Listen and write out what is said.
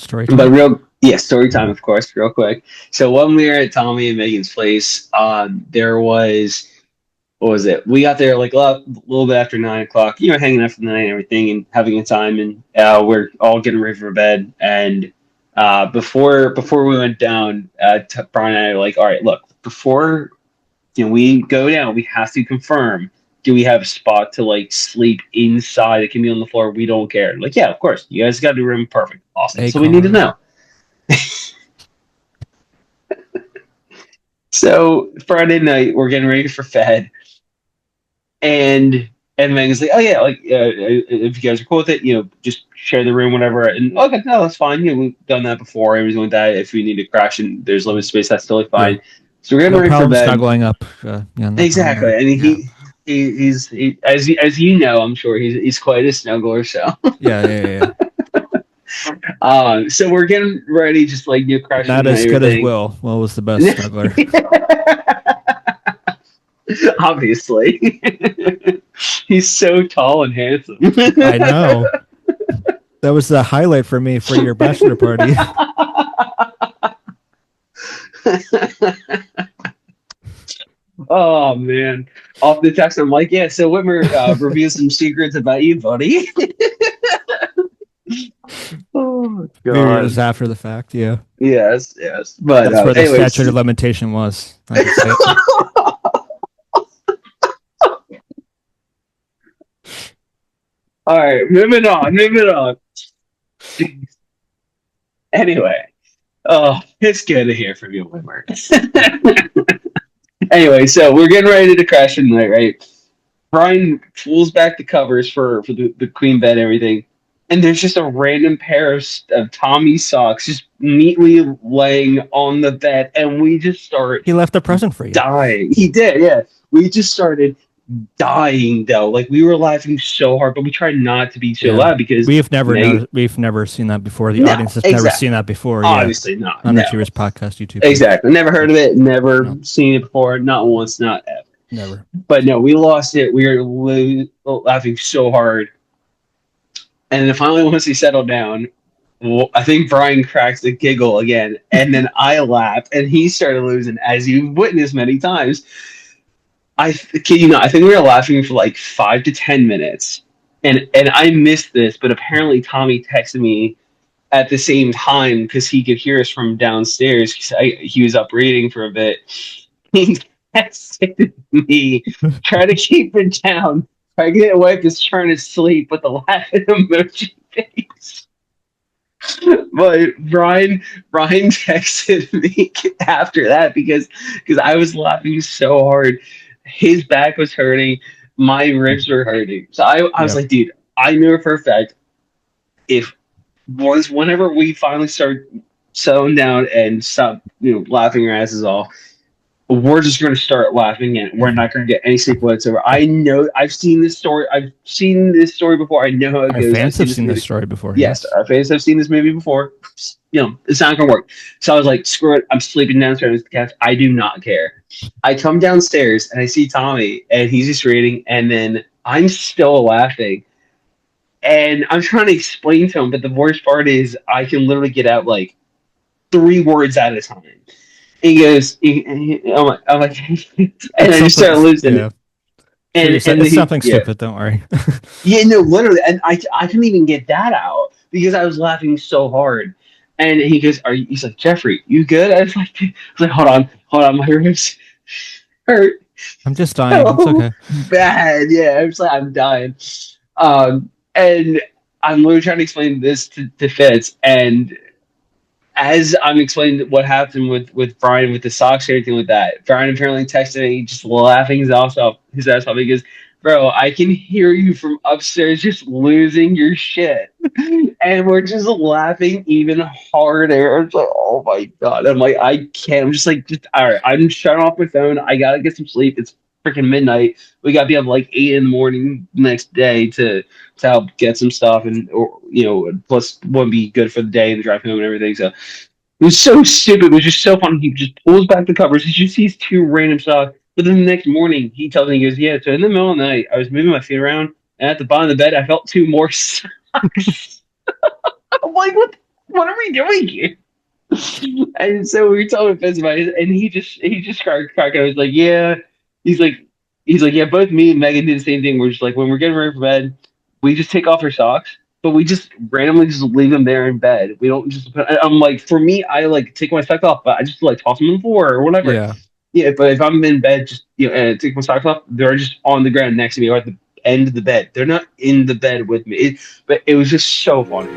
Story But time. story time, of course, real quick. So when we were at Tommy and Megan's place, there was what was it? We got there like a little bit after 9 o'clock, hanging out for the night and everything and having a time. And we're all getting ready for bed. And before we went down, Brian and I were like, all right, look, before we go down, we have to confirm. Do we have a spot to like sleep inside? It can be on the floor. We don't care. Like, yeah, of course. You guys got the room perfect. Awesome. So we need to Acorn. know. So Friday night, we're getting ready for Fed, and Megan's like, "Oh yeah, like if you guys are cool with it, just share the room, whatever." And okay, no, that's fine. We've done that before. Everything like that. If we need to crash and there's limited space, that's totally Yeah. fine. So we're getting No ready for problem bed. snuggling up. Yeah, no problem Exactly, there. and Yeah. as you know, I'm sure he's quite a snuggler. So Yeah, yeah, yeah. so we're getting ready, just like crashing Not and as good as everything. Will. Will was the best snuggler. Obviously, he's so tall and handsome. I know. That was the highlight for me for your bachelor party. Oh man! Off the text, I'm like, yeah. So Whitmer revealed some secrets about you, buddy. Oh Maybe it was God. after the fact. Yeah. Yes, yes. But That's where the statute anyways, of limitation was. I could say it. all right, moving on, moving on. Anyway, oh, it's good to hear from you, Whitmer. Anyway, so we're getting ready to crash in the night, right? Brian pulls back the covers for the queen bed and everything, and there's just a random pair of Tommy socks just neatly laying on the bed, and we just start He left a present for you. dying. He did, yeah. We just started dying though. Like we were laughing so hard, but we tried not to be so Yeah. loud because We've never Meg. noticed, we've never seen that before. The No, audience has never exactly. seen that before. Yeah. Obviously not. No, Underachievers podcast YouTube page. exactly. Never heard of it. Never No, seen it before. Not once. Not ever. never. But no, we lost it. We were laughing so hard. And then finally, once he settled down, I think Brian cracks a giggle again. And then I laughed, and he started losing, as you've witnessed many times. I kid you not, I think we were laughing for like 5 to 10 minutes. And I missed this, but apparently Tommy texted me at the same time because he could hear us from downstairs. He was up reading for a bit. He texted me, try to keep it down. I get away because trying to sleep with the laughing emoji face. But Brian texted me after that because I was laughing so hard. His back was hurting, my ribs were hurting. So I was Yep. like, dude, I knew for a fact if whenever we finally start settling down and stop, laughing our asses off, we're just going to start laughing and we're Mhm. not going to get any sleep whatsoever. I know I've seen this story. I've seen this story before. I know how it Our goes. I've fans seen have this seen this movie. story before. Yes, Yes. our fans have seen this movie before. It's not going to work. So I was like, screw it. I'm sleeping downstairs on the couch. I do not care. I come downstairs and I see Tommy and he's just reading. And then I'm still laughing. And I'm trying to explain to him. But the worst part is I can literally get out like 3 words at a time. He goes, I'm like, and It's I just something. started losing Yeah. it. Sure. You said And it's something yeah, stupid. Don't worry. yeah, no, literally, and I couldn't even get that out because I was laughing so hard. And he goes, "Are you?" He's like, "Jeffrey, you good?" I was like, hold on, my ribs hurt I'm just dying. It's so okay. bad. Yeah, I was like, I'm dying. And I'm literally trying to explain this to Fitz, and as I'm explaining what happened with Brian with the socks and everything with that, Brian apparently texted me just laughing his ass off because, bro, I can hear you from upstairs just losing your shit. And we're just laughing even harder. I'm like, oh my God. I'm like, I can't. I'm just like, just all right, I'm shutting off my phone. I gotta get some sleep. It's freaking midnight. We gotta be up like 8 in the morning next day to help get some stuff and or plus wouldn't be good for the day to drive home and everything. So it was so stupid. It was just so funny. He just pulls back the covers. He just sees 2 random socks. But then the next morning, he tells me, he goes, yeah, so in the middle of the night, I was moving my feet around, and at the bottom of the bed, I felt 2 more socks. I'm like, what? what are we doing here? And so we were telling Fizz about it, and he just started cracking. I was like, yeah. He's like, yeah. Both me and Megan do the same thing. We're just like, when we're getting ready for bed, we just take off our socks, but we just randomly just leave them there in bed. We don't just. I'm like, for me, I like take my socks off, but I just like toss them on the floor or whatever. Yeah. Yeah, but if I'm in bed, just and take my socks off, they're just on the ground next to me or at the end of the bed. They're not in the bed with me. But it was just so funny.